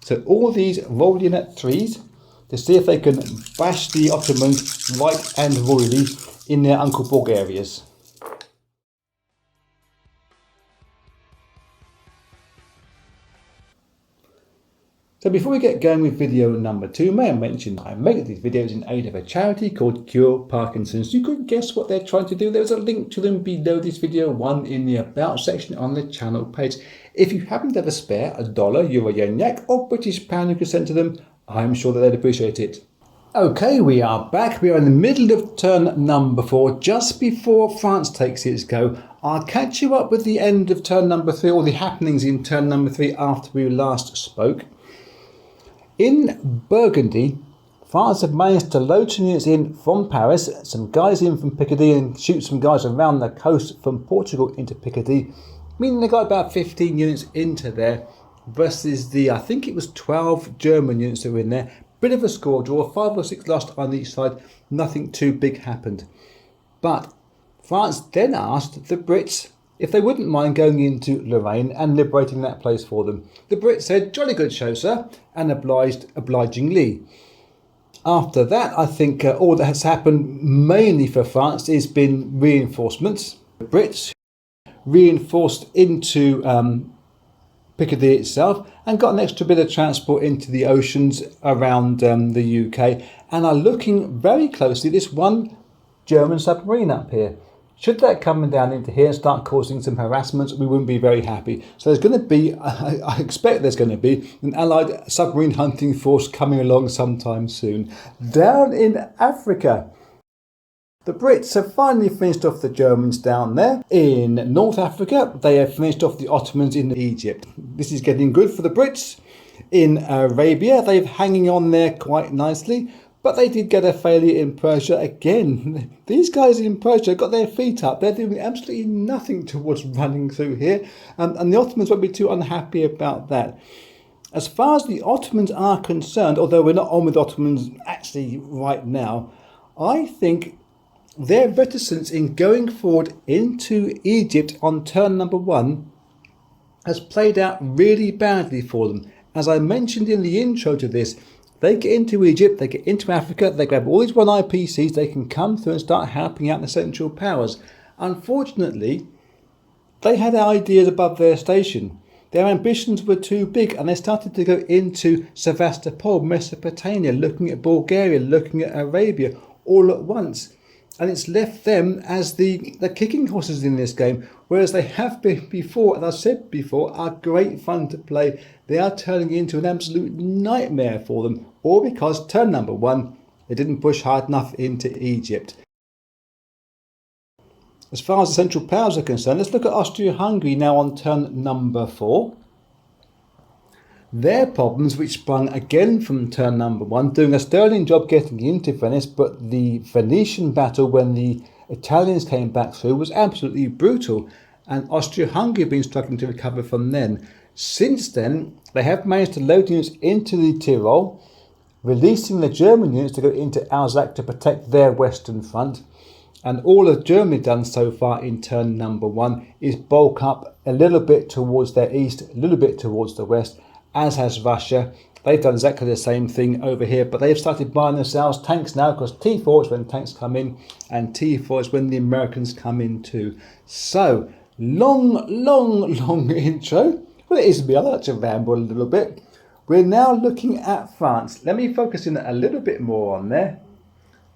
So all these rolled in at 3s to see if they can bash the Ottomans right and royally in their Uncle Bob areas. So before we get going with video number 2, may I mention I make these videos in aid of a charity called Cure Parkinson's. You could guess what they're trying to do. There's a link to them below this video, one in the About section on the channel page. If you happen to have a spare, $1, Euro, Yen, Yak or British pound you could send to them, I'm sure that they'd appreciate it. Okay, we are back. We are in the middle of turn number 4, just before France takes its go. I'll catch you up with the end of turn number 3, or the happenings in turn number 3 after we last spoke. In Burgundy, France have managed to load some units in from Paris, some guys in from Picardy, and shoot some guys around the coast from Portugal into Picardy, meaning they got about 15 units into there versus the, I think it was 12 German units that were in there. Bit of a score draw, 5 or 6 lost on each side, nothing too big happened. But France then asked the Brits if they wouldn't mind going into Lorraine and liberating that place for them. The Brits said, "Jolly good show, sir," and obliged obligingly. After that, I think all that has happened mainly for France has been reinforcements. The Brits reinforced into Picardy itself and got an extra bit of transport into the oceans around the UK, and are looking very closely at this one German submarine up here. Should that come down into here and start causing some harassment, we wouldn't be very happy. So there's going to be, I expect there's going to be, an Allied submarine hunting force coming along sometime soon. Down in Africa, the Brits have finally finished off the Germans down there. In North Africa, they have finished off the Ottomans in Egypt. This is getting good for the Brits. In Arabia, they're hanging on there quite nicely. But they did get a failure in Persia again. These guys in Persia got their feet up. They're doing absolutely nothing towards running through here. And the Ottomans won't be too unhappy about that. As far as the Ottomans are concerned, although we're not on with Ottomans actually right now, I think their reticence in going forward into Egypt on turn number 1 has played out really badly for them. As I mentioned in the intro to this, they get into Egypt, they get into Africa, they grab all these 1IPCs, they can come through and start helping out the Central Powers. Unfortunately, they had ideas above their station. Their ambitions were too big, and they started to go into Sevastopol, Mesopotamia, looking at Bulgaria, looking at Arabia, all at once. And it's left them as the kicking horses in this game, whereas they have been before, and I've said before, are great fun to play. They are turning into an absolute nightmare for them, all because turn number 1, they didn't push hard enough into Egypt. As far as the Central Powers are concerned, let's look at Austria-Hungary now on turn number 4. Their problems, which sprung again from turn number 1, doing a sterling job getting into Venice, but the Venetian battle when the Italians came back through was absolutely brutal, and Austria-Hungary have been struggling to recover from then. Since then, they have managed to load units into the Tyrol, releasing the German units to go into Alsace to protect their western front. And all that Germany done so far in turn number 1 is bulk up a little bit towards their east, a little bit towards the west, as has Russia. They've done exactly the same thing over here, but they've started buying themselves tanks now, because T4 is when tanks come in, and T4 is when the Americans come in too. So, long intro. Well, it is me, I like to ramble a little bit. We're now looking at France. Let me focus in a little bit more on there,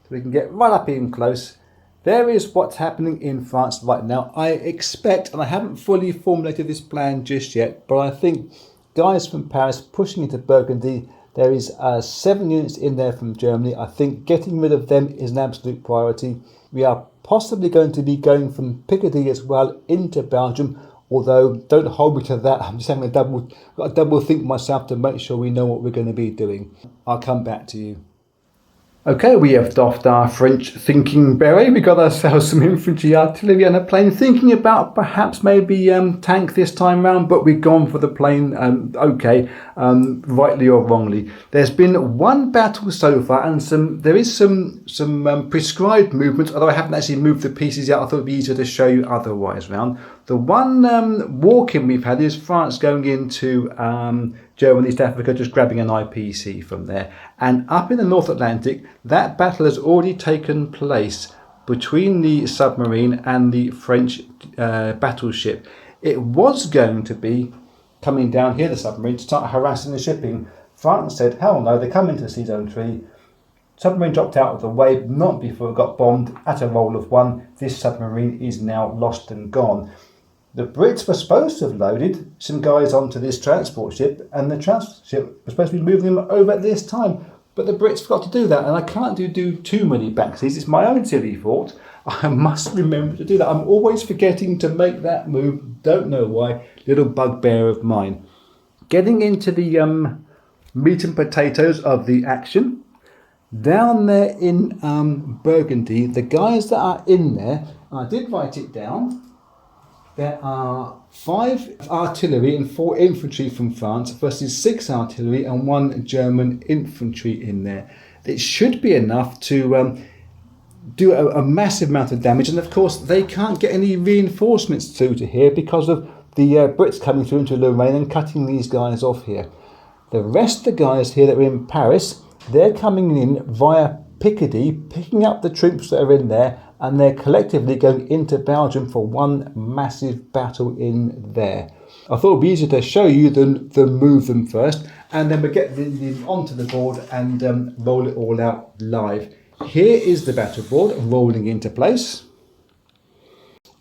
so we can get right up in close. There is what's happening in France right now. I expect, and I haven't fully formulated this plan just yet, but I think guys from Paris pushing into Burgundy. There is 7 units in there from Germany. I think getting rid of them is an absolute priority. We are possibly going to be going from Picardy as well into Belgium, although don't hold me to that. I'm just having a double think myself to make sure we know what we're going to be doing. I'll come back to you. Okay, we have doffed our French thinking beret. We got ourselves some infantry artillery and a plane, thinking about perhaps maybe tank this time round, but we've gone for the plane, rightly or wrongly. There's been one battle so far, and there is some prescribed movement, although I haven't actually moved the pieces yet. I thought it would be easier to show you otherwise round. The one walk-in we've had is France going into Germany, East Africa, just grabbing an IPC from there. And up in the North Atlantic, that battle has already taken place between the submarine and the French battleship. It was going to be coming down here, the submarine, to start harassing the shipping. France said, hell no, they come into Sea Zone 3. Submarine dropped out of the way, not before it got bombed at a roll of 1. This submarine is now lost and gone. The Brits were supposed to have loaded some guys onto this transport ship, and the transport ship was supposed to be moving them over at this time. But the Brits forgot to do that, and I can't do too many backseas. It's my own silly fault. I must remember to do that. I'm always forgetting to make that move. Don't know why. Little bugbear of mine. Getting into the meat and potatoes of the action. Down there in Burgundy, the guys that are in there, I did write it down. There are 5 artillery and 4 infantry from France versus 6 artillery and 1 German infantry in there. It should be enough to do a massive amount of damage, and of course they can't get any reinforcements through to here because of the Brits coming through into Lorraine and cutting these guys off here. The rest of the guys here that are in Paris, they're coming in via Picardy, picking up the troops that are in there, and they're collectively going into Belgium for one massive battle in there. I thought it would be easier to show you than move them first, and then we get them onto the board and roll it all out live. Here is the battle board rolling into place.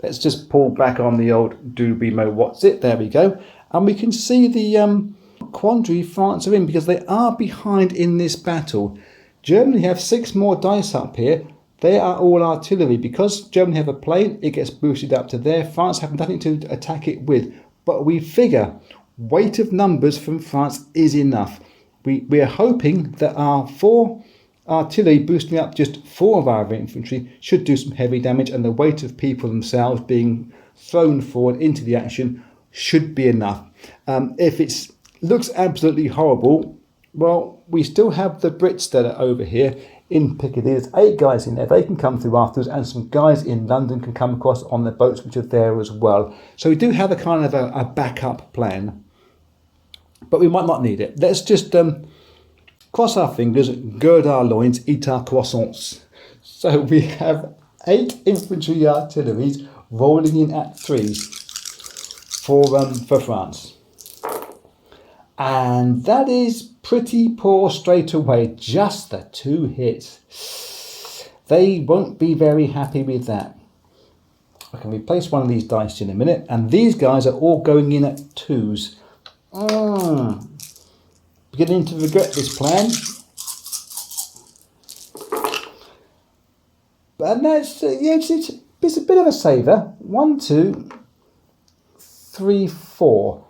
Let's just pull back on the old Dubimo What's It. There we go. And we can see the quandary France are in because they are behind in this battle. Germany have 6 more dice up here. They are all artillery. Because Germany have a plane, it gets boosted up to there. France have nothing to attack it with. But we figure weight of numbers from France is enough. We are hoping that our 4 artillery boosting up just 4 of our infantry should do some heavy damage, and the weight of people themselves being thrown forward into the action should be enough. If it looks absolutely horrible, well, we still have the Brits that are over here in Picardy. There's 8 guys in there. They can come through afterwards, and some guys in London can come across on the boats which are there as well. So we do have a kind of a backup plan, but we might not need it. Let's just cross our fingers, gird our loins, eat our croissants. So we have 8 infantry artilleries rolling in at 3s for France. And that is pretty poor straight away, just the 2 hits. They won't be very happy with that. I can replace one of these dice in a minute, and these guys are all going in at 2s. Beginning to regret this plan. But that's, it's a bit of a saver. 1, 2, 3, 4.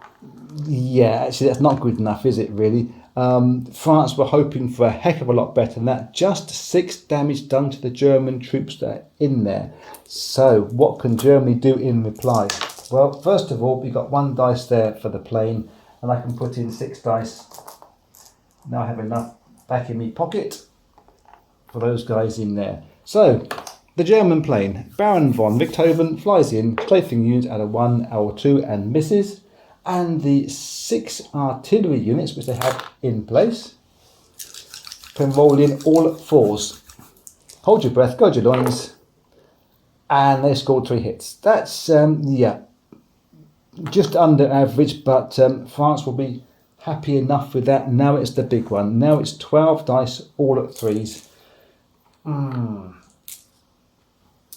Yeah, actually that's not good enough, is it really? France were hoping for a heck of a lot better than that. Just 6 damage done to the German troops that are in there. So what can Germany do in reply? Well, first of all, we've got 1 dice there for the plane, and I can put in 6 dice. Now I have enough back in my pocket for those guys in there. So the German plane, Baron von Richthofen, flies in, strafing units at a 1 or 2 and misses. And the 6 artillery units which they have in place can roll in all at 4s. Hold your breath, gird your loins, and they scored 3 hits. That's just under average, but France will be happy enough with that. Now it's the big one. Now it's 12 dice all at 3s.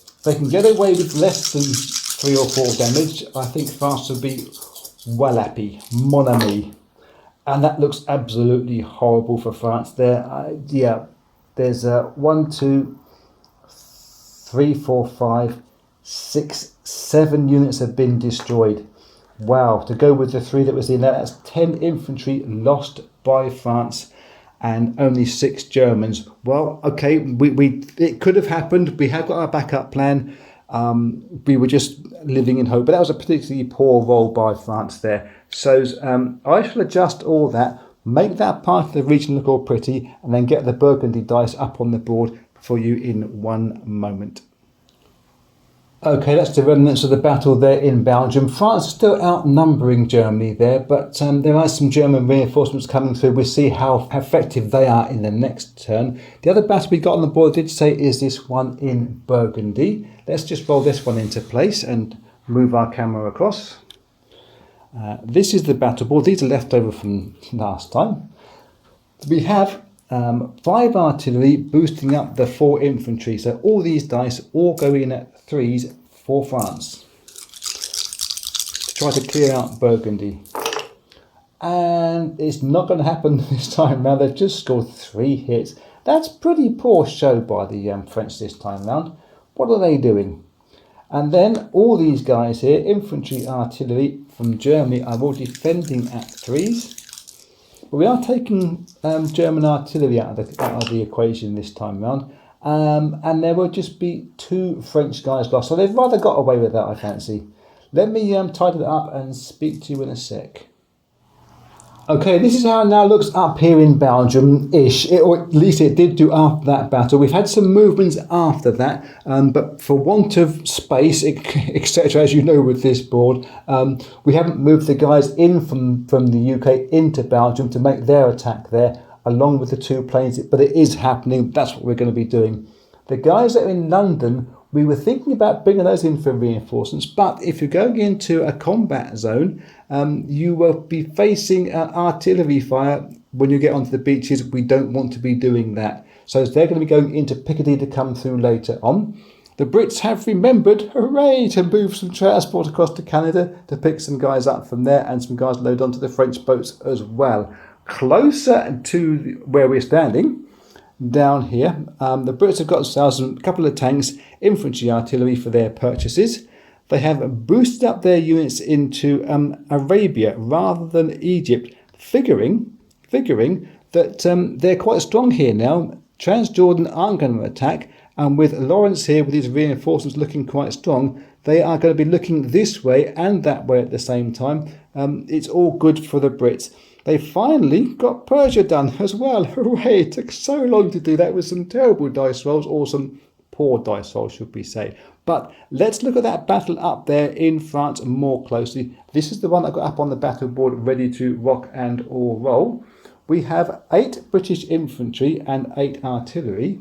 If they can get away with less than 3 or 4 damage, I think France will be well happy, mon ami. And that looks absolutely horrible for France there. There's 1, 2, 3, 4, 5, 6, 7 units have been destroyed. Wow, to go with the 3 that was in there, that's 10 infantry lost by France and only 6 Germans. Well, okay, it could have happened. We have got our backup plan. We were just living in hope, but that was a particularly poor roll by France there. So I shall adjust all that, make that part of the region look all pretty, and then get the Burgundy dice up on the board for you in one moment. Okay, that's the remnants of the battle there in Belgium. France is still outnumbering Germany there, but there are some German reinforcements coming through. We'll see how effective they are in the next turn. The other battle we got on the board, I did say, is this one in Burgundy. Let's just roll this one into place and move our camera across. This is the battle board. These are left over from last time. We have 5 artillery boosting up the 4 infantry. So all these dice all go in at 3s for France to try to clear out Burgundy. And it's not going to happen this time round. They've just scored 3 hits. That's pretty poor show by the French this time round. What are they doing? And then all these guys here, infantry, artillery from Germany, are all defending at 3s. But we are taking German artillery out of the equation this time round. And there will just be 2 French guys lost. So they've rather got away with that, I fancy. Let me tidy that up and speak to you in a sec. Okay, this is how it now looks up here in Belgium-ish, or at least it did do after that battle. We've had some movements after that, but for want of space, etc., as you know with this board, we haven't moved the guys in from the UK into Belgium to make their attack there, along with the 2 planes, but it is happening. That's what we're going to be doing. The guys that are in London, we were thinking about bringing those in for reinforcements, but if you're going into a combat zone, you will be facing artillery fire when you get onto the beaches. We don't want to be doing that. So they're going to be going into Picardy to come through later on. The Brits have remembered, hooray, to move some transport across to Canada to pick some guys up from there and some guys load onto the French boats as well. Closer to where we're standing, down here, the Brits have got themselves a couple of tanks, infantry, artillery for their purchases. They have boosted up their units into Arabia rather than Egypt, figuring that they're quite strong here now. Transjordan aren't going to attack, and with Lawrence here with his reinforcements looking quite strong, they are going to be looking this way and that way at the same time. It's all good for the Brits. They finally got Persia done as well. Hooray! It took so long to do that with some terrible dice rolls, or some poor dice rolls, should we say. But let's look at that battle up there in France more closely. This is the one I got up on the battle board ready to rock and or roll. We have 8 British infantry and 8 artillery,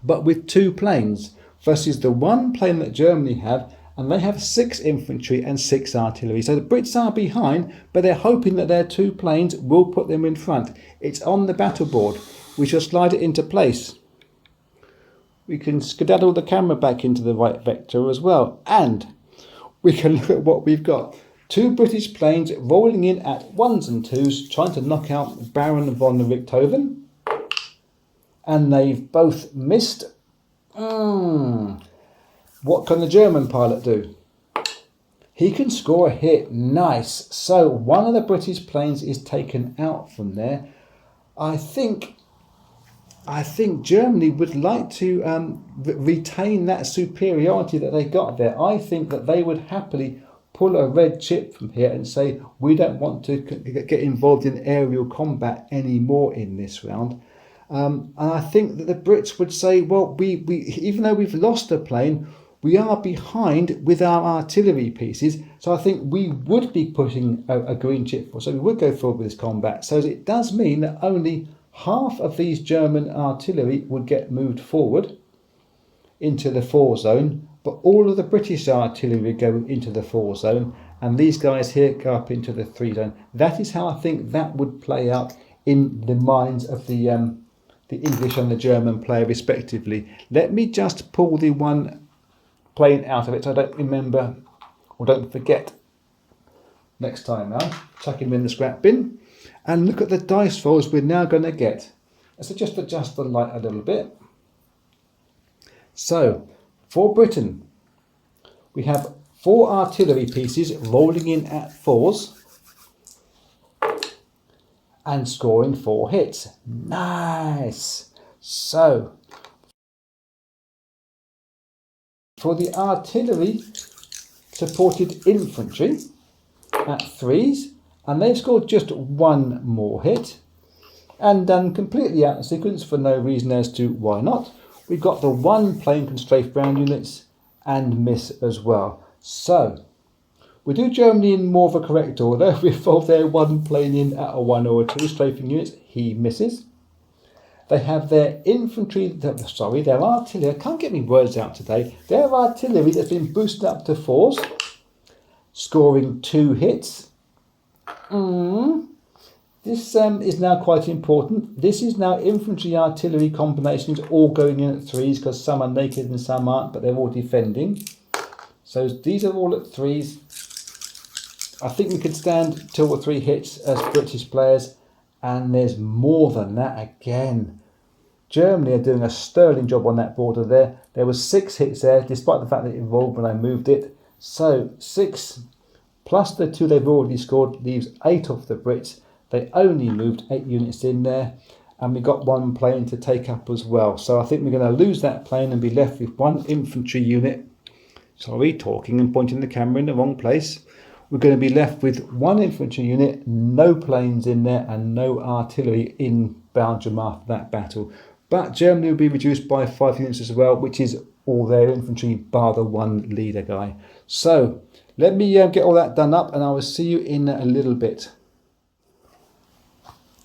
but with 2 planes versus the 1 plane that Germany have, and they have 6 infantry and 6 artillery. So the Brits are behind, but they're hoping that their 2 planes will put them in front. It's on the battle board. We shall slide it into place. We can skedaddle the camera back into the right vector as well. And we can look at what we've got. 2 British planes rolling in at 1s and 2s, trying to knock out Baron von Richthofen. And they've both missed. What can the German pilot do? He can score a hit. Nice. So one of the British planes is taken out from there. I think Germany would like to retain that superiority that they got there. I think that they would happily pull a red chip from here and say, we don't want to get involved in aerial combat anymore in this round. And I think that the Brits would say, well, we even though we've lost a plane, we are behind with our artillery pieces, so I think we would be pushing a green chip for. So we would go forward with this combat. So it does mean that only half of these German artillery would get moved forward into the 4 zone, but all of the British artillery go into the 4 zone, and these guys here go up into the 3 zone. That is how I think that would play out in the minds of the English and the German player respectively. Let me just pull the 1 plane out of it so I don't remember or don't forget next time now. Chuck him in the scrap bin and look at the dice rolls we're now going to get. So just adjust the light a little bit. So for Britain, we have 4 artillery pieces rolling in at 4s and scoring 4 hits. Nice. So for the artillery supported infantry at 3s, and they've scored just 1 more hit and done completely out of sequence for no reason as to why not. We've got the 1 plane can strafe ground units and miss as well. So we do Germany in more of a correct order. We involve their one plane in at a 1 or a 2 strafing units. He misses. They have their infantry, their artillery. I can't get my words out today. Their artillery that's been boosted up to 4s, scoring 2 hits. This is now quite important. This is now infantry artillery combinations all going in at 3s because some are naked and some aren't, but they're all defending. So these are all at 3s. I think we could stand 2 or 3 hits as British players, and there's more than that again. Germany are doing a sterling job on that border there. There was 6 hits there, despite the fact that it evolved when I moved it. So 6 plus the 2 they've already scored leaves 8 off the Brits. They only moved 8 units in there, and we got 1 plane to take up as well. So I think we're going to lose that plane and be left with 1 infantry unit. Sorry, talking and pointing the camera in the wrong place. We're going to be left with 1 infantry unit, no planes in there, and no artillery in Belgium after that battle. But Germany will be reduced by 5 units as well, which is all their infantry bar the 1 leader guy. So let me get all that done up, and I will see you in a little bit.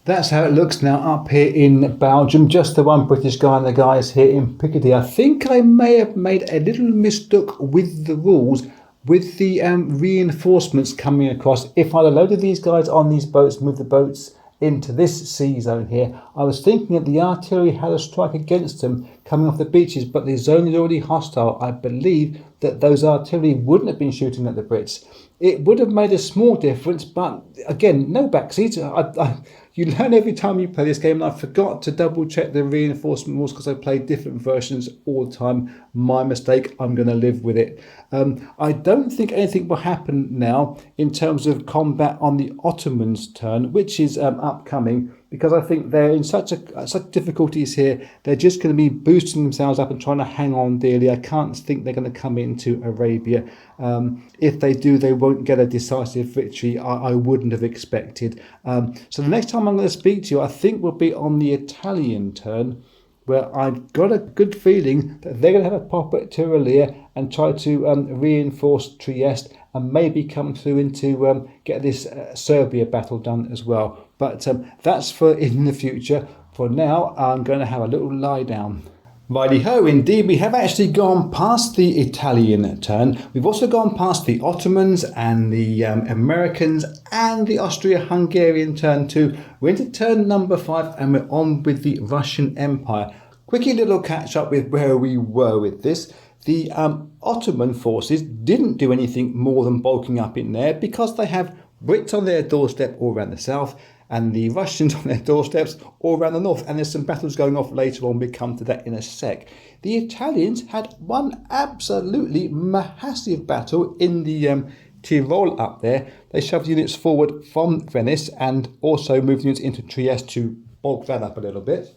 That's how it looks now up here in Belgium. Just the 1 British guy and the guys here in Picardy. I think I may have made a little mistook with the rules with the reinforcements coming across. If I'd have loaded these guys on these boats, moved the boats into this sea zone here, I was thinking that the artillery had a strike against them coming off the beaches, but the zone is already hostile. I believe that those artillery wouldn't have been shooting at the Brits. It would have made a small difference, but again, no backseat. You learn every time you play this game, and I forgot to double check the reinforcement rules because I play different versions all the time. My mistake, I'm going to live with it. I don't think anything will happen now in terms of combat on the Ottomans' turn, which is upcoming, because I think they're in such difficulties here. They're just going to be boosting themselves up and trying to hang on dearly. I can't think they're going to come into Arabia. If they do, they won't get a decisive victory. I wouldn't have expected. So the next time I'm going to speak to you, I think will be on the Italian turn, where I've got a good feeling that they're going to have a pop at Tiralia and try to reinforce Trieste and maybe come through into get this Serbia battle done as well. But that's for in the future. For now, I'm going to have a little lie down. Righty-ho, indeed, we have actually gone past the Italian turn. We've also gone past the Ottomans and the Americans and the Austro-Hungarian turn too. We're into turn number 5 and we're on with the Russian Empire. Quickie little catch up with where we were with this. The Ottoman forces didn't do anything more than bulking up in there because they have Brits on their doorstep all around the south and the Russians on their doorsteps all around the north. And there's some battles going off later on. We'll come to that in a sec. The Italians had one absolutely massive battle in the Tyrol up there. They shoved units forward from Venice and also moved units into Trieste to bulk that up a little bit.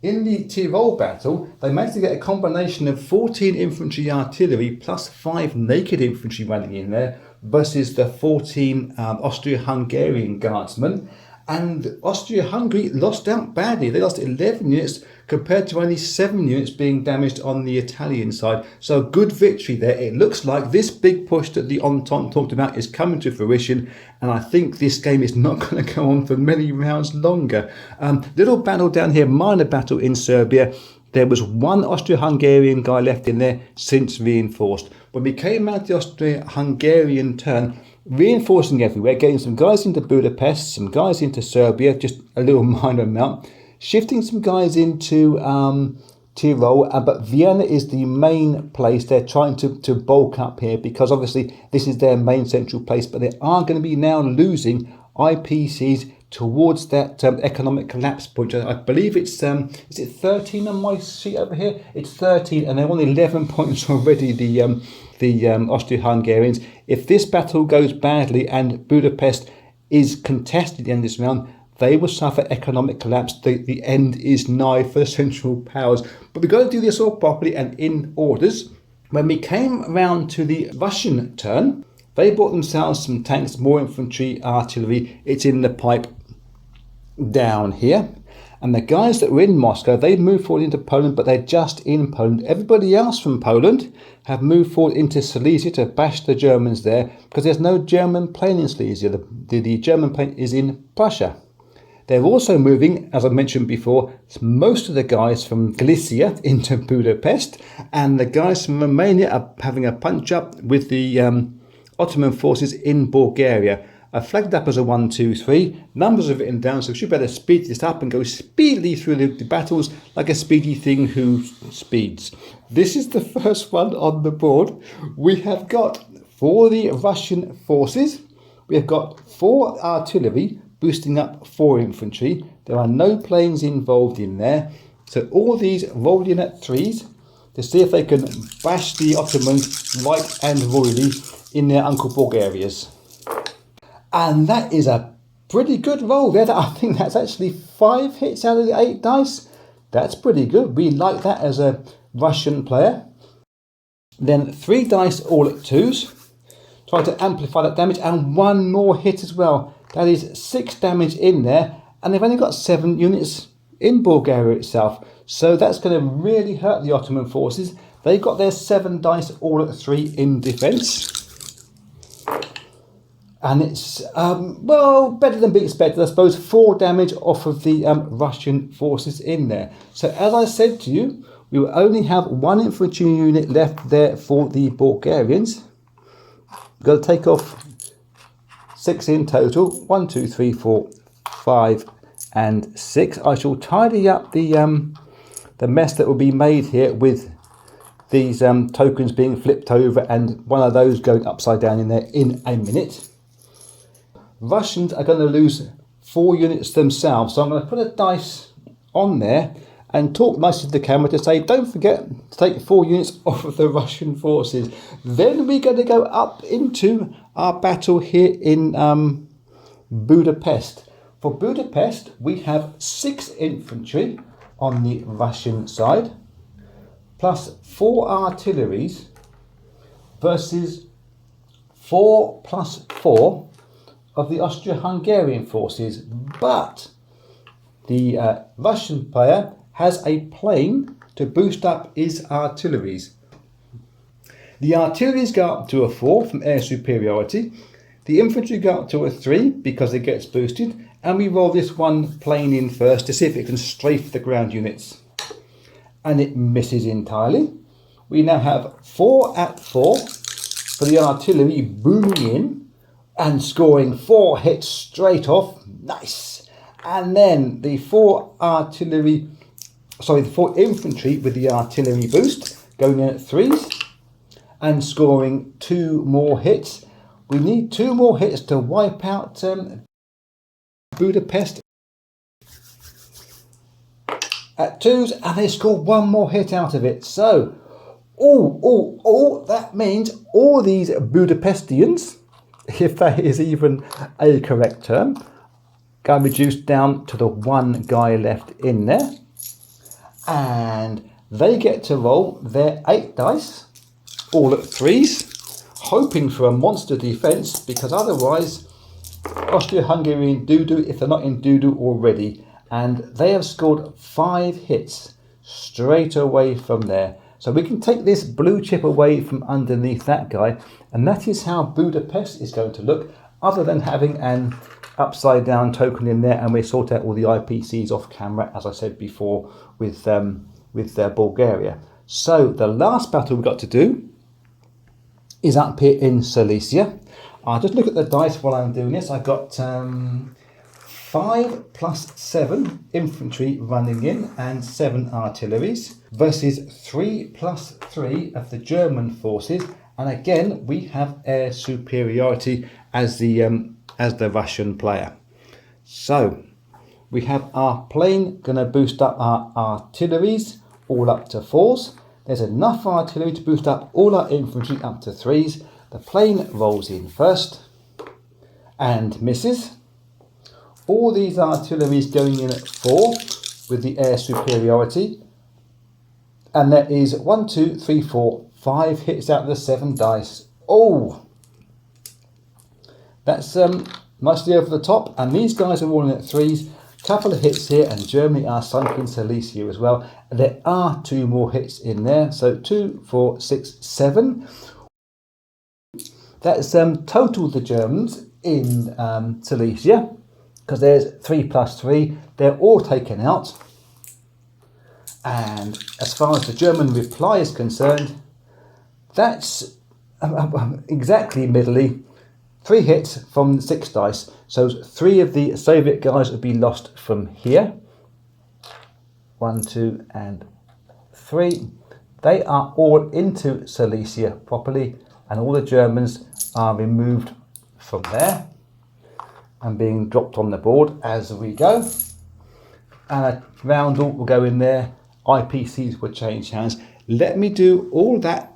In the Tyrol battle, they managed to get a combination of 14 infantry artillery plus 5 naked infantry running in there versus the 14 Austro-Hungarian guardsmen. And Austria-Hungary lost out badly. They lost 11 units compared to only 7 units being damaged on the Italian side. So good victory there. It looks like this big push that the Entente talked about is coming to fruition. And I think this game is not going to go on for many rounds longer. Little battle down here, minor battle in Serbia. There was 1 Austro-Hungarian guy left in there since reinforced. When we came out the Austro-Hungarian turn, reinforcing everywhere, getting some guys into Budapest, some guys into Serbia, just a little minor amount, shifting some guys into Tyrol, but Vienna is the main place. They're trying to bulk up here because obviously this is their main central place, but they are going to be now losing IPCs towards that economic collapse point. I believe it's is it 13 on my sheet over here? It's 13 and they're on 11 points already, the Austro-Hungarians. If this battle goes badly and Budapest is contested at the end of this round, they will suffer economic collapse. The end is nigh for the Central Powers. But we've got to do this all properly and in orders. When we came around to the Russian turn, they bought themselves some tanks, more infantry, artillery. It's in the pipe down here. And the guys that were in Moscow, they moved forward into Poland, but they're just in Poland. Everybody else from Poland have moved forward into Silesia to bash the Germans there, because there's no German plane in Silesia. The German plane is in Prussia. They're also moving, as I mentioned before, most of the guys from Galicia into Budapest, and the guys from Romania are having a punch up with the Ottoman forces in Bulgaria. I've flagged up as a 1, 2, 3. Numbers are written down, so we should better speed this up and go speedily through the battles like a speedy thing who speeds. This is the first one on the board. We have got, for the Russian forces, we have got 4 artillery boosting up 4 infantry. There are no planes involved in there. So all these rolled in at 3s to see if they can bash the Ottomans right and royally in their Uncle Bulgarias. And that is a pretty good roll there. I think that's actually 5 hits out of the 8 dice. That's pretty good. We like that as a Russian player. Then 3 dice all at 2s. Try to amplify that damage, and 1 more hit as well. That is 6 damage in there, and they've only got 7 units in Bulgaria itself. So that's going to really hurt the Ottoman forces. They've got their 7 dice all at 3 in defence. And it's, well, better than be expected, I suppose. 4 damage off of the Russian forces in there. So as I said to you, we will only have 1 infantry unit left there for the Bulgarians. We've got to take off 6 in total. 1, 2, 3, 4, 5 and 6. I shall tidy up the mess that will be made here with these tokens being flipped over and one of those going upside down in there in a minute. Russians are going to lose 4 units themselves, so I'm going to put a dice on there and talk nicely to the camera to say, don't forget to take 4 units off of the Russian forces. Then we're going to go up into our battle here in Budapest. For Budapest, we have 6 infantry on the Russian side, plus 4 artilleries versus 4 plus 4 of the Austro-Hungarian forces. But the Russian player has a plane to boost up his artilleries. The artilleries go up to a 4 from air superiority. The infantry go up to a 3 because it gets boosted. And we roll this one plane in first to see if it can strafe the ground units. And it misses entirely. We now have 4 at 4 for the artillery booming in and scoring 4 hits straight off. Nice. And then the 4 infantry with the artillery boost going in at 3s and scoring 2 more hits. We need 2 more hits to wipe out Budapest at 2s, and they score 1 more hit out of it. So, that means all these Budapestians, if that is even a correct term, going reduced down to the 1 guy left in there. And they get to roll their 8 dice, all at 3s, hoping for a monster defence, because otherwise Austro-Hungarian doo-doo if they're not in doo-doo already. And they have scored 5 hits straight away from there. So we can take this blue chip away from underneath that guy, and that is how Budapest is going to look, other than having an upside down token in there, and we sort out all the IPCs off camera, as I said before, with Bulgaria. So the last battle we've got to do is up here in Silesia. I'll just look at the dice while I'm doing this. I've got 5 plus 7 infantry running in and 7 artilleries versus 3 plus 3 of the German forces, and again we have air superiority as the Russian player. So we have our plane going to boost up our artilleries all up to 4s. There's enough artillery to boost up all our infantry up to 3s. The plane rolls in first and misses. All these artilleries going in at 4 with the air superiority. And there is 1, 2, 3, 4, 5 hits out of the 7 dice. Oh! That's nicely over the top. And these guys are all in at 3s. Couple of hits here, and Germany are sunk in Silesia as well. There are 2 more hits in there, so 2, 4, 6, 7. That's total the Germans in Silesia, because there's 3 plus 3. They're all taken out. And as far as the German reply is concerned, that's exactly middly. 3 hits from 6 dice. So 3 of the Soviet guys would be lost from here. 1, 2, and 3. They are all into Silesia properly, and all the Germans are removed from there and being dropped on the board as we go. And a roundel will go in there. IPCs will change hands. Let me do all that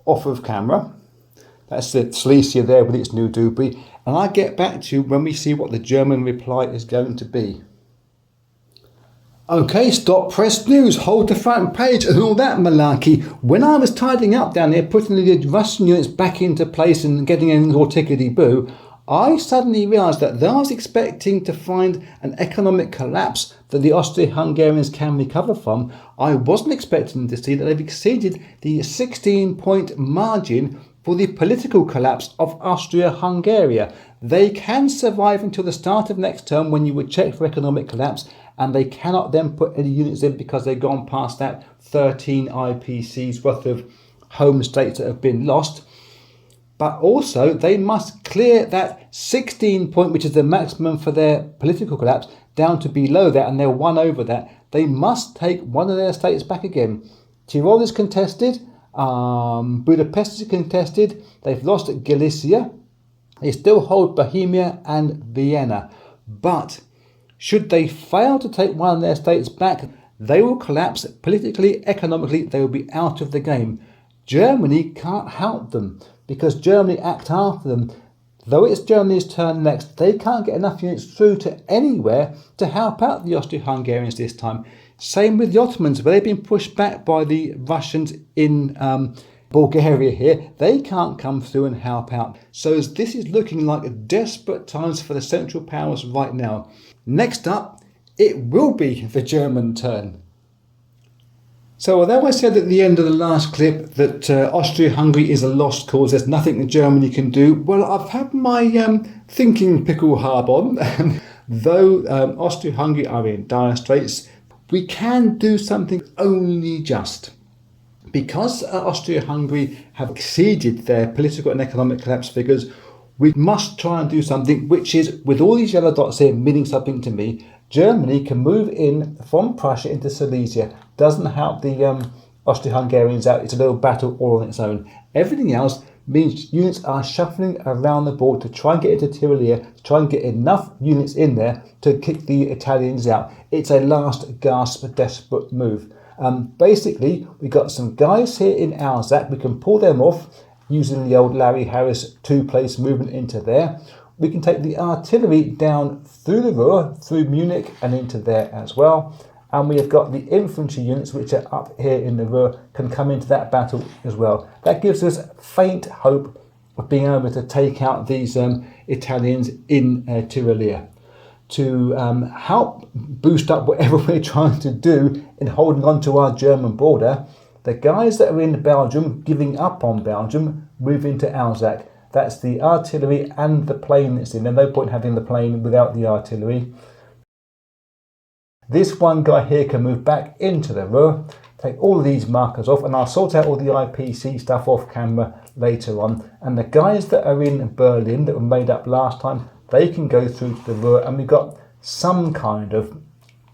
off of camera. That's the Silesia there with its new debris. And I'll get back to you when we see what the German reply is going to be. Okay, stop press news, hold the front page and all that malarkey. When I was tidying up down there, putting the Russian units back into place and getting in all tickety-boo, I suddenly realised that though I was expecting to find an economic collapse that the Austro-Hungarians can recover from, I wasn't expecting to see that they've exceeded the 16-point margin for the political collapse of Austria-Hungary. They can survive until the start of next term when you would check for economic collapse, and they cannot then put any units in because they've gone past that 13 IPCs worth of home states that have been lost. But also they must clear that 16 point, which is the maximum for their political collapse, down to below that, and they're 1 over that. They must take one of their states back again. Tyrol is contested, Budapest is contested, they've lost Galicia, they still hold Bohemia and Vienna. But should they fail to take one of their states back, they will collapse politically, economically, they will be out of the game. Germany can't help them because Germany act after them. Though it's Germany's turn next, they can't get enough units through to anywhere to help out the Austro-Hungarians this time. Same with the Ottomans, where they've been pushed back by the Russians in Bulgaria here. They can't come through and help out. So this is looking like desperate times for the Central Powers right now. Next up, it will be the German turn. So although I said at the end of the last clip that Austria-Hungary is a lost cause, there's nothing that Germany can do, well, I've had my thinking pickle harb on. Though Austria-Hungary are in dire straits, we can do something only just. Because Austria-Hungary have exceeded their political and economic collapse figures, we must try and do something which is, with all these yellow dots here, meaning something to me. Germany can move in from Prussia into Silesia. Doesn't help the Austro-Hungarians out. It's a little battle all on its own. Everything else means units are shuffling around the board to try and get into Tyrolia, to try and get enough units in there to kick the Italians out. It's a last gasp, desperate move. Basically, we've got some guys here in Alsace. We can pull them off using the old Larry Harris 2-place movement into there. We can take the artillery down through the Ruhr, through Munich and into there as well. And we have got the infantry units which are up here in the Ruhr can come into that battle as well. That gives us faint hope of being able to take out these Italians in Tyrolia. To help boost up whatever we're trying to do in holding on to our German border, the guys that are in Belgium, giving up on Belgium, move into Alsace. That's the artillery and the plane that's in there. No point having the plane without the artillery. This one guy here can move back into the Ruhr, take all of these markers off, and I'll sort out all the IPC stuff off camera later on. And the guys that are in Berlin that were made up last time, they can go through to the Ruhr, and we've got some kind of,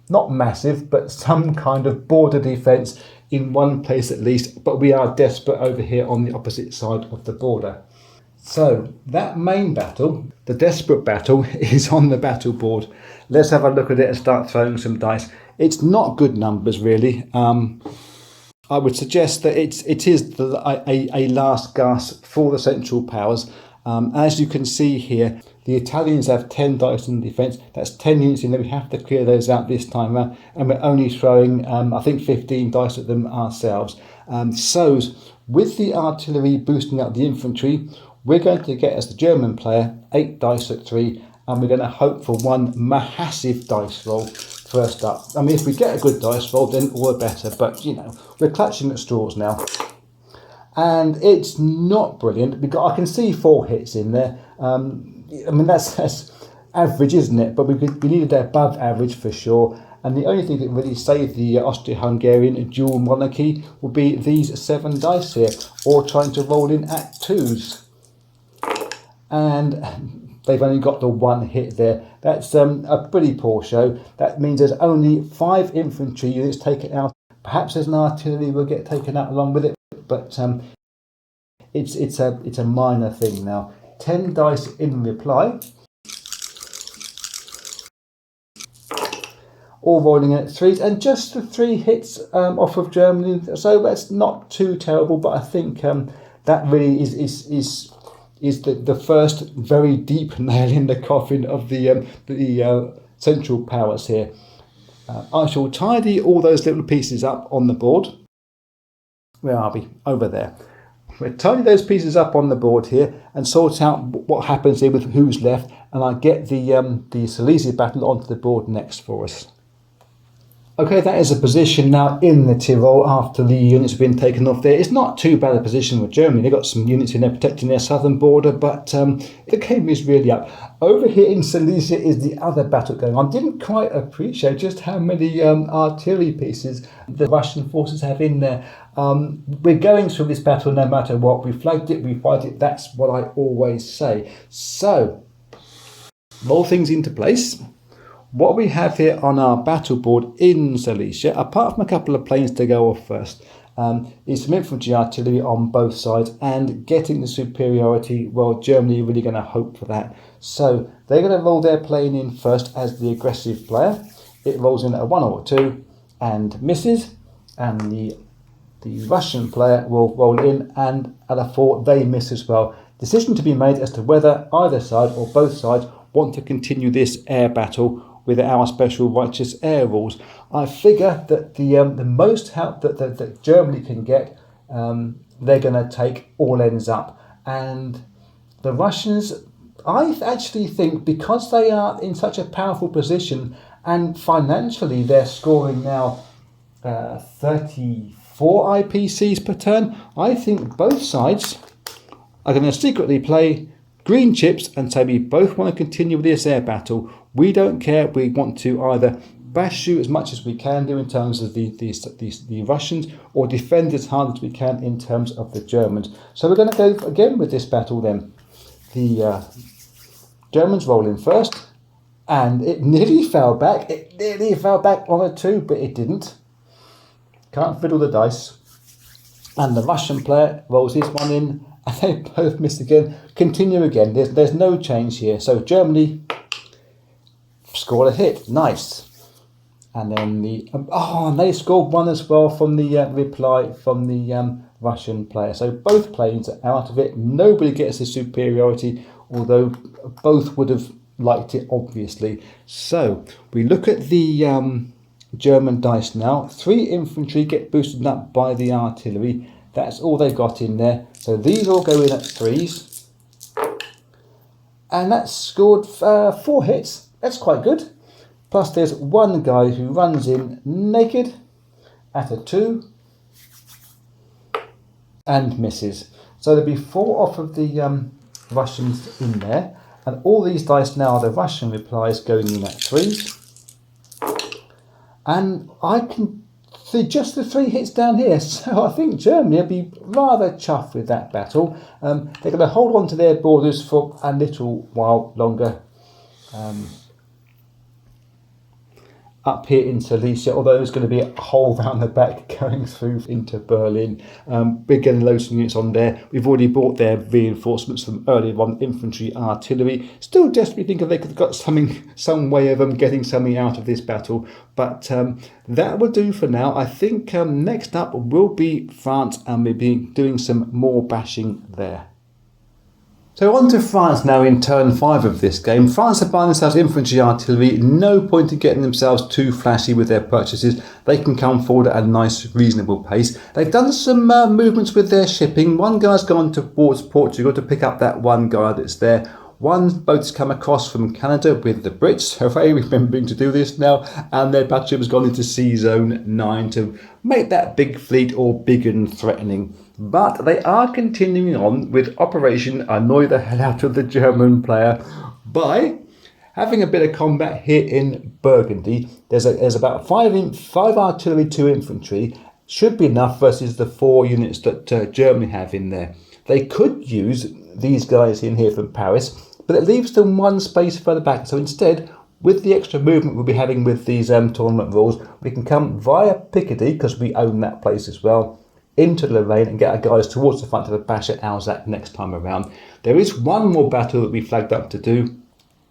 not massive, but some kind of border defence in one place at least, but we are desperate over here on the opposite side of the border. So that main battle, the desperate battle, is on the battle board. Let's have a look at it and start throwing some dice. It's not good numbers really. I would suggest that it is a last gasp for the Central Powers. As you can see here, the Italians have 10 dice in defence. That's 10 units in there. We have to clear those out this time around, and we're only throwing, I think, 15 dice at them ourselves. So with the artillery boosting up the infantry, we're going to get, as the German player, 8 dice at 3, and we're going to hope for one massive dice roll first up. I mean, if we get a good dice roll, then all the better, but you know, we're clutching at straws now. And it's not brilliant because I can see 4 hits in there. I mean, that's average, isn't it? But we needed above average for sure. And the only thing that really saved the Austro-Hungarian dual monarchy would be these 7 dice here, or trying to roll in at 2s. And they've only got the 1 hit there. That's a pretty poor show. That means there's only 5 infantry units taken out. Perhaps there's an artillery will get taken out along with it, but it's a minor thing now. 10 dice in reply. All rolling in at 3s, and just the 3 hits off of Germany, so that's not too terrible. But I think that really is the first very deep nail in the coffin of the Central Powers here. I shall tidy all those little pieces up on the board. Where are we? Over there. We'll tidy those pieces up on the board here and sort out what happens here with who's left, and I'll get the Silesia battle onto the board next for us. Okay, that is a position now in the Tyrol after the units have been taken off there. It's not too bad a position with Germany. They've got some units in there protecting their southern border, but the game is really up. Over here in Silesia is the other battle going on. Didn't quite appreciate just how many artillery pieces the Russian forces have in there. We're going through this battle no matter what. We flagged it, we fight it. That's what I always say. So, roll things into place. What we have here on our battle board in Silesia, apart from a couple of planes to go off first, is some infantry artillery on both sides, and getting the superiority, well, Germany are really going to hope for that. So they're going to roll their plane in first as the aggressive player. It rolls in at a 1 or a 2 and misses, and the Russian player will roll in and at a 4 they miss as well. Decision to be made as to whether either side or both sides want to continue this air battle with our special righteous air rules. I figure that the most help that Germany can get, they're going to take all ends up. And the Russians, I actually think, because they are in such a powerful position, and financially they're scoring now 34 IPCs per turn, I think both sides are going to secretly play green chips and say we both want to continue with this air battle. We don't care. We want to either bash you as much as we can do in terms of the Russians, or defend as hard as we can in terms of the Germans. So we're going to go again with this battle then. The Germans roll in first, and it nearly fell back. It nearly fell back on a 2, but it didn't. Can't fiddle the dice. And the Russian player rolls his one in, and they both miss again. Continue again. There's no change here. So Germany scored a hit. Nice. And then and they scored one as well from the reply from the Russian player. So both planes are out of it. Nobody gets the superiority, although both would have liked it, obviously. So we look at the German dice now. 3 infantry get boosted up by the artillery. That's all they've got in there. So these all go in at 3s. And that's scored 4 hits. That's quite good. Plus there's one guy who runs in naked at a 2 and misses. So there'll be 4 off of the Russians in there. And all these dice now are the Russian replies going in at 3s. And I can see just the 3 hits down here. So I think Germany will be rather chuffed with that battle. They're going to hold on to their borders for a little while longer. Up here in Silesia, although there's going to be a hole round the back going through into Berlin. We're getting loads of units on there. We've already bought their reinforcements from earlier on, infantry, artillery. Still desperately think if they could have got some way of them getting something out of this battle. But that will do for now. I think next up will be France, and we'll be doing some more bashing there. So on to France now in turn 5 of this game. France are buying themselves infantry artillery. No point in getting themselves too flashy with their purchases. They can come forward at a nice, reasonable pace. They've done some movements with their shipping. One guy's gone towards Portugal to pick up that one guy that's there. One boat's come across from Canada with the Brits, hooray, remembering to do this now, and their battleship has gone into Sea Zone 9 to make that big fleet all big and threatening. But they are continuing on with Operation Annoy the Hell Out of the German player by having a bit of combat here in Burgundy. There's about five artillery, 2 infantry, should be enough versus the 4 units that Germany have in there. They could use these guys in here from Paris, but it leaves them one space further back. So instead, with the extra movement we'll be having with these tournament rules, we can come via Picardy, because we own that place as well, into Lorraine and get our guys towards the front of the bash at Alsace next time around. There is one more battle that we flagged up to do.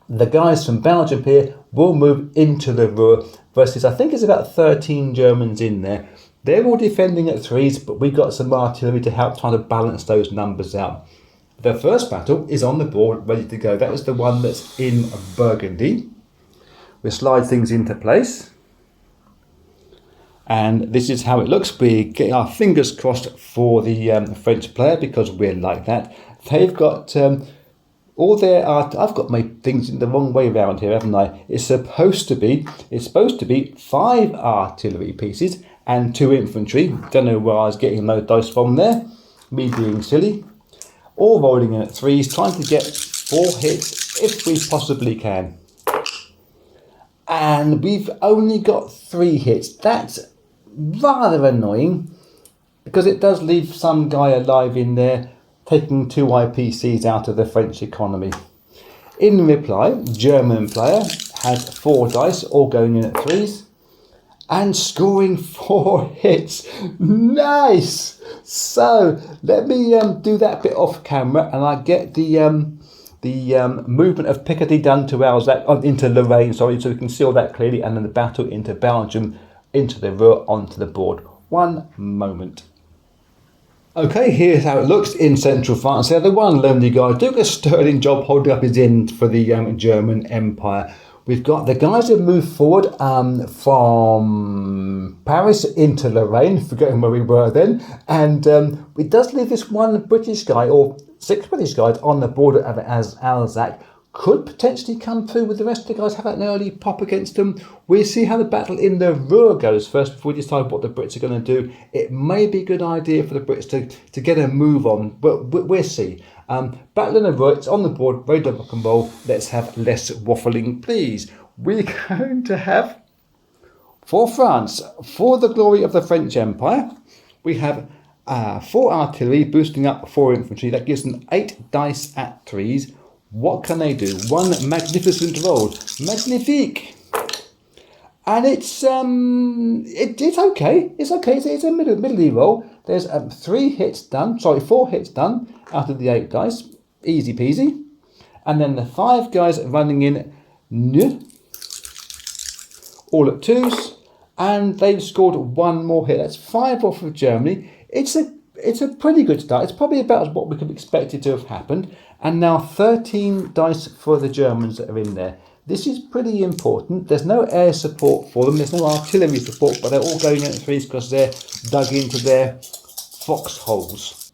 The guys from Belgium here will move into the Ruhr versus, I think it's about 13 Germans in there. They're all defending at 3s, but we got some artillery to help try to balance those numbers out. The first battle is on the board, ready to go. That is the one that's in Burgundy. We'll slide things into place. And this is how it looks. We get our fingers crossed for the French player, because we're like that. They've got all their I've got my things in the wrong way around here, haven't I? It's supposed to be 5 artillery pieces and 2 infantry. Don't know where I was getting those dice from there. Me being silly. All rolling in at 3s, trying to get 4 hits if we possibly can. And we've only got 3 hits. That's rather annoying, because it does leave some guy alive in there, taking 2 IPCs out of the French economy. In reply, German player has 4 dice, all going in at 3s, and scoring 4 hits. Nice! So let me do that bit off camera, and I get the movement of Picardy done to Alsace, into Lorraine, sorry, so we can see all that clearly, and then the battle into Belgium, into the Ruhr, onto the board. One moment. Okay, here's how it looks in central France. There, the one lonely guy doing a sterling job holding up his end for the German Empire. We've got the guys that move forward from Paris into Lorraine, forgetting where we were then. And it does leave this one British guy, or 6 British guys, on the border of as Alsace. Could potentially come through with the rest of the guys, have an early pop against them. We'll see how the battle in the Ruhr goes first before we decide what the Brits are going to do. It may be a good idea for the Brits to get a move on, but we'll see. Battle in the Ruhr, it's on the board, ready to rock and roll. Let's have less waffling, please. We're going to have, for France, for the glory of the French Empire, we have 4 artillery boosting up 4 infantry. That gives them 8 dice at 3s. What can they do? One magnificent roll. Magnifique! And it's okay. It's okay. It's a middly roll. There's 4 hits done out of the 8 dice. Easy peasy. And then the 5 guys running in, all at 2s, and they've scored 1 more hit. That's 5 off of Germany. It's a pretty good start. It's probably about what we could have expected to have happened. And now 13 dice for the Germans that are in there. This is pretty important. There's no air support for them. There's no artillery support, but they're all going in at 3s because they're dug into their foxholes.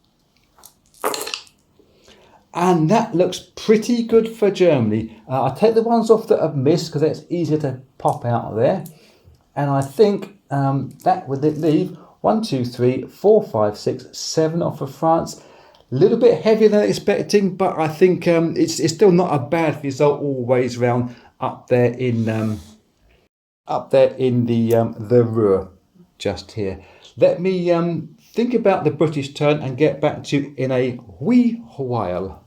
And that looks pretty good for Germany. I'll take the ones off that have missed because it's easier to pop out of there. And I think that would leave 1, 2, 3, 4, 5, 6, 7 off of France. A little bit heavier than expecting, but I think it's still not a bad result all ways round up there in the Ruhr, just here. Let me think about the British turn and get back to you in a wee while.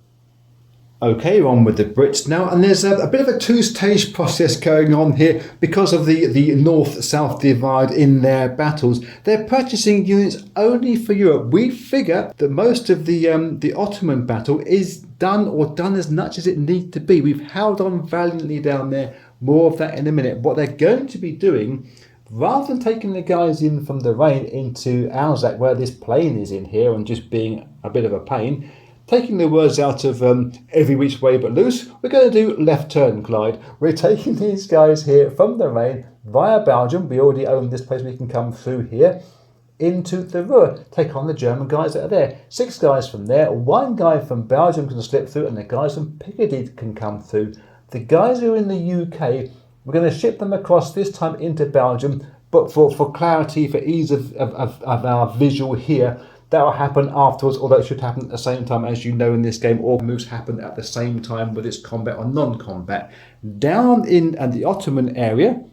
Okay, we're on with the Brits now, and there's a bit of a 2-stage process going on here because of the north-south divide in their battles. They're purchasing units only for Europe. We figure that most of the Ottoman battle is done, or done as much as it needs to be. We've held on valiantly down there. More of that in a minute. What they're going to be doing, rather than taking the guys in from the Rhine into Alsace, where this plane is in here, and just being a bit of a pain, taking the words out of every which way but loose, we're going to do left turn, Clyde. We're taking these guys here from the Rhine via Belgium. We already own this place. We can come through here into the Ruhr, take on the German guys that are there. 6 guys from there, 1 guy from Belgium can slip through, and the guys from Picardy can come through. The guys who are in the UK, we're going to ship them across this time into Belgium, but for clarity, for ease of our visual here, that will happen afterwards, although it should happen at the same time. As you know, in this game, all moves happen at the same time, whether it's combat or non-combat. Down in the Ottoman area,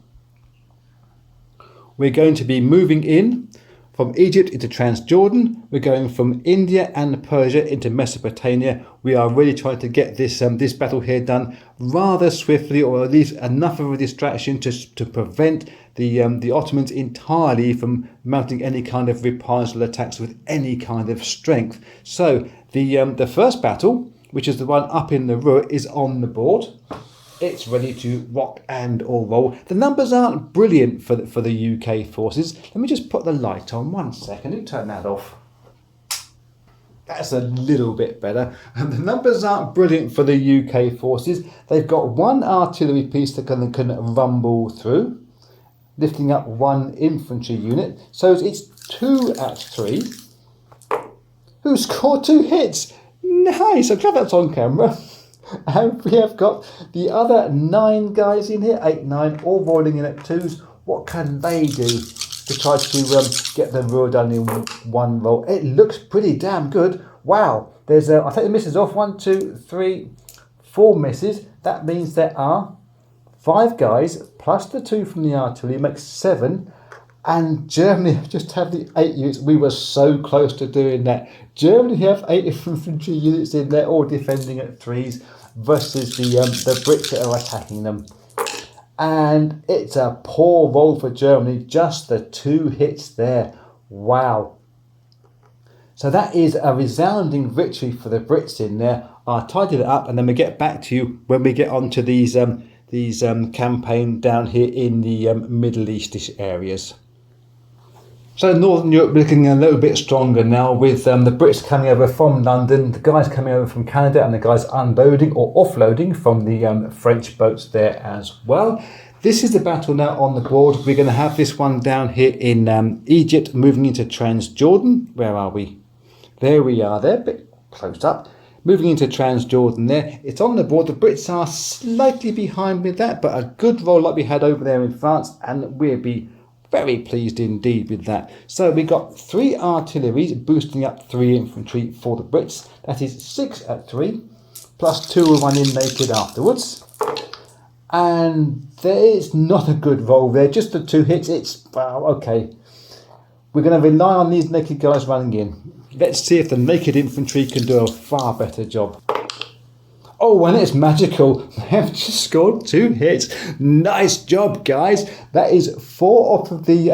we're going to be moving in from Egypt into Transjordan. We're going from India and Persia into Mesopotamia. We are really trying to get this this battle here done rather swiftly, or at least enough of a distraction to prevent the Ottomans entirely from mounting any kind of reprisal attacks with any kind of strength. So the first battle, which is the one up in the Ruhr, is on the board. It's ready to rock and or roll. The numbers aren't brilliant for the UK forces. Let me just put the light on 1 second. Let me turn that off. That's a little bit better. And the numbers aren't brilliant for the UK forces. They've got 1 artillery piece that can rumble through, lifting up 1 infantry unit. So it's 2 at 3. Who scored 2 hits? Nice. I'm glad that's on camera. And we have got the other 9 guys in here, 8, 9, all rolling in at 2s. What can they do to try to get the Ruhr done in 1 roll? It looks pretty damn good. Wow. There's I'll take the misses off. 1, 2, 3, 4 misses. That means there are 5 guys plus the 2 from the artillery makes 7. And Germany just have the 8 units. We were so close to doing that. Germany have 8 infantry units in there, all defending at 3s, versus the Brits that are attacking them. And it's a poor roll for Germany. Just the 2 hits there. Wow. So that is a resounding victory for the Brits in there. I'll tidy it up, and then we get back to you when we get onto these campaign down here in the Middle Eastish areas. So Northern Europe looking a little bit stronger now, with the Brits coming over from London, the guys coming over from Canada, and the guys unloading or offloading from the French boats there as well. This is the battle now on the board. We're going to have this one down here in Egypt, moving into Transjordan. Where are we? There we are there, a bit close up. Moving into Transjordan there. It's on the board. The Brits are slightly behind with that, but a good roll like we had over there in France, and we'll be very pleased indeed with that. So we got 3 artilleries boosting up 3 infantry for the Brits. That is 6 at 3, plus 2 will run in naked afterwards. And there is not a good roll there, just the 2 hits. It's, well, okay. We're going to rely on these naked guys running in. Let's see if the naked infantry can do a far better job. Oh, and it's magical. They have just scored 2 hits. Nice job, guys. That is 4 off of the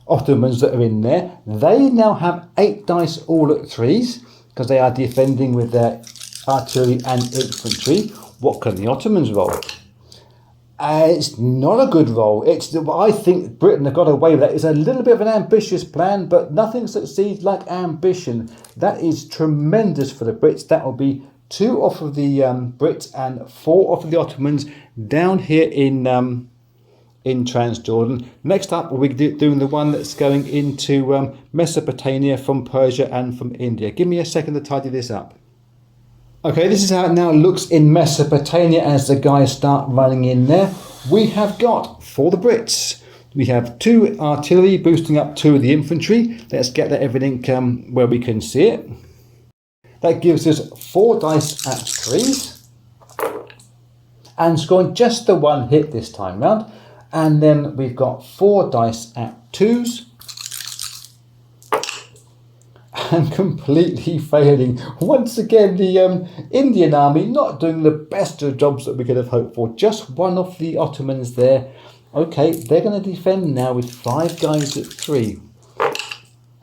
Ottomans that are in there. They now have 8 dice all at 3s, because they are defending with their artillery and infantry. What can the Ottomans roll? It's not a good roll. I think Britain have got away with that. It's a little bit of an ambitious plan, but nothing succeeds like ambition. That is tremendous for the Brits. That will be 2 off of the Brits and 4 off of the Ottomans down here in Transjordan. Next up, we'll be doing the one that's going into Mesopotamia from Persia and from India. Give me a second to tidy this up. Okay, this is how it now looks in Mesopotamia as the guys start running in there. We have got, for the Brits, we have 2 artillery boosting up 2 of the infantry. Let's get that everything where we can see it. That gives us 4 dice at 3s. And scoring just the 1 hit this time round. And then we've got 4 dice at 2s. And completely failing. Once again, the Indian army not doing the best of jobs that we could have hoped for. Just 1 off the Ottomans there. Okay, they're going to defend now with 5 guys at 3.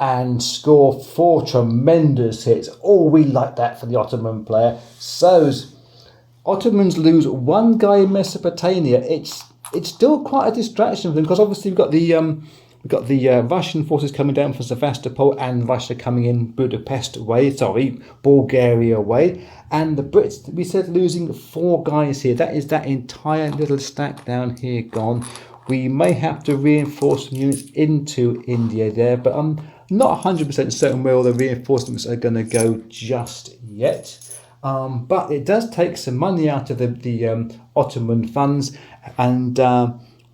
And score 4 tremendous hits. Oh, we like that for the Ottoman player. So, Ottomans lose 1 guy in Mesopotamia. It's still quite a distraction for them, because obviously we've got the Russian forces coming down from Sevastopol, and Russia coming in Budapest way, Bulgaria way. And the Brits, we said, losing 4 guys here. That is that entire little stack down here gone. we may have to reinforce some units into India there, but I'm not 100% certain where all the reinforcements are going to go just yet. But it does take some money out of the Ottoman funds, and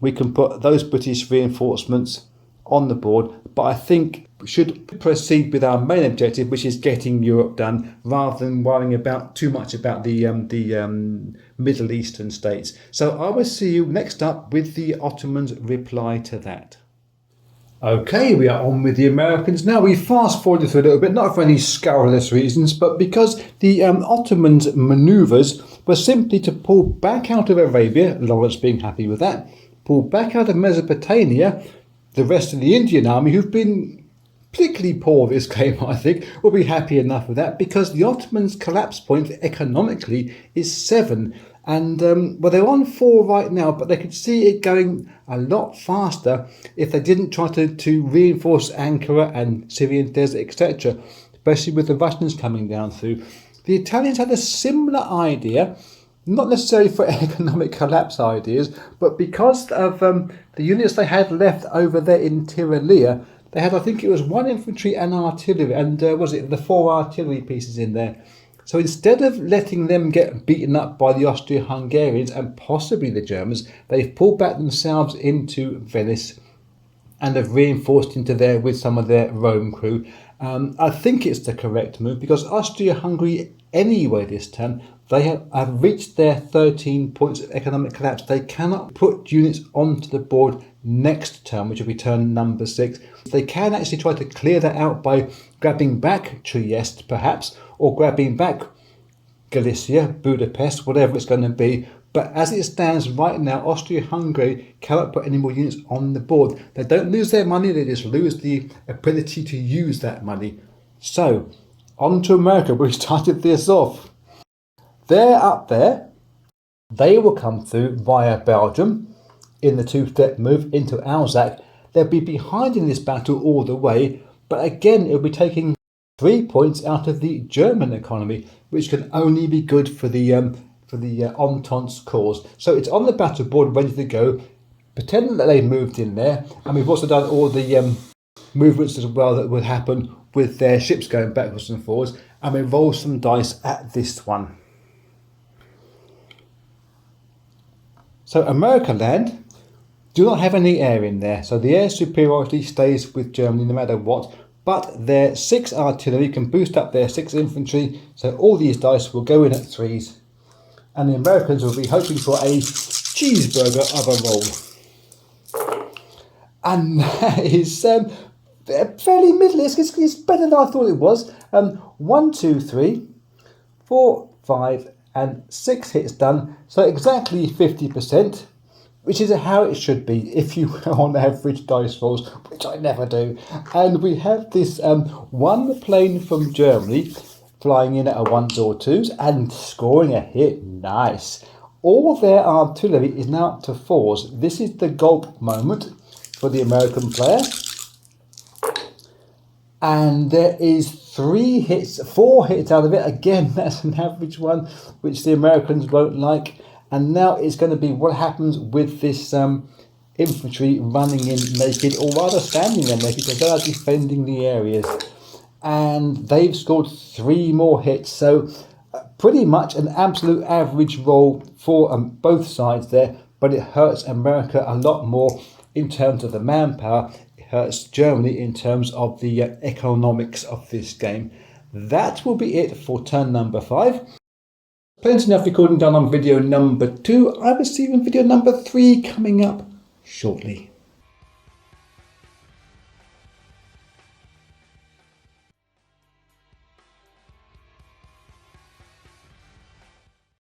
we can put those British reinforcements on the board. But I think we should proceed with our main objective, which is getting Europe done, rather than worrying about too much about the Middle Eastern states. So I will see you next up with the Ottomans' reply to that. Okay, we are on with the Americans now. We fast forwarded through a little bit, not for any scurrilous reasons, but because the Ottomans' manoeuvres were simply to pull back out of Arabia, Lawrence being happy with that, pull back out of Mesopotamia. The rest of the Indian army, who've been particularly poor this game, I think, will be happy enough with that, because the Ottomans' collapse point economically is 7. And, well, they're on 4 right now, but they could see it going a lot faster if they didn't try to reinforce Ankara and Syrian desert, etc., especially with the Russians coming down through. The Italians had a similar idea, not necessarily for economic collapse ideas, but because of the units they had left over there in Tyrolia. They had, I think it was 1 infantry and artillery, and was it the 4 artillery pieces in there? So instead of letting them get beaten up by the Austro-Hungarians and possibly the Germans, they've pulled back themselves into Venice and have reinforced into there with some of their Rome crew. I think it's the correct move, because Austria-Hungary anyway this turn, they have reached their 13 points of economic collapse. They cannot put units onto the board next turn, which will be turn number 6. They can actually try to clear that out by grabbing back Trieste perhaps, or grabbing back Galicia, Budapest, whatever it's going to be. But as it stands right now, Austria-Hungary cannot put any more units on the board. They don't lose their money, they just lose the ability to use that money. So, on to America. We started this off. They're up there. They will come through via Belgium in the 2-step move into Alsace. They'll be behind in this battle all the way, but again, it'll be taking 3 points out of the German economy, which can only be good for the Entente's cause. So it's on the battle board, ready to go. Pretend that they moved in there, and we've also done all the movements as well that would happen with their ships going backwards and forwards, and we roll some dice at this one. So America land do not have any air in there, so the air superiority stays with Germany no matter what. But their 6 artillery can boost up their 6 infantry, so all these dice will go in at 3s. And the Americans will be hoping for a cheeseburger of a roll. And that is fairly middling. It's better than I thought it was. 1, 2, 3, 4, 5, and 6 hits done. So exactly 50%. Which is how it should be if you are on average dice rolls, which I never do. And we have this 1 plane from Germany flying in at a 1s or 2s and scoring a hit. Nice. All their artillery is now up to 4s. This is the gulp moment for the American player. And there is 4 hits out of it. Again, that's an average one, which the Americans won't like. And now it's going to be what happens with this infantry running in naked, or rather standing there naked, because they are defending the areas. And they've scored 3 more hits. So pretty much an absolute average roll for both sides there. But it hurts America a lot more in terms of the manpower. It hurts Germany in terms of the economics of this game. That will be it for turn number 5. Plenty enough recording done on video number 2. I will see you in video number 3 coming up shortly.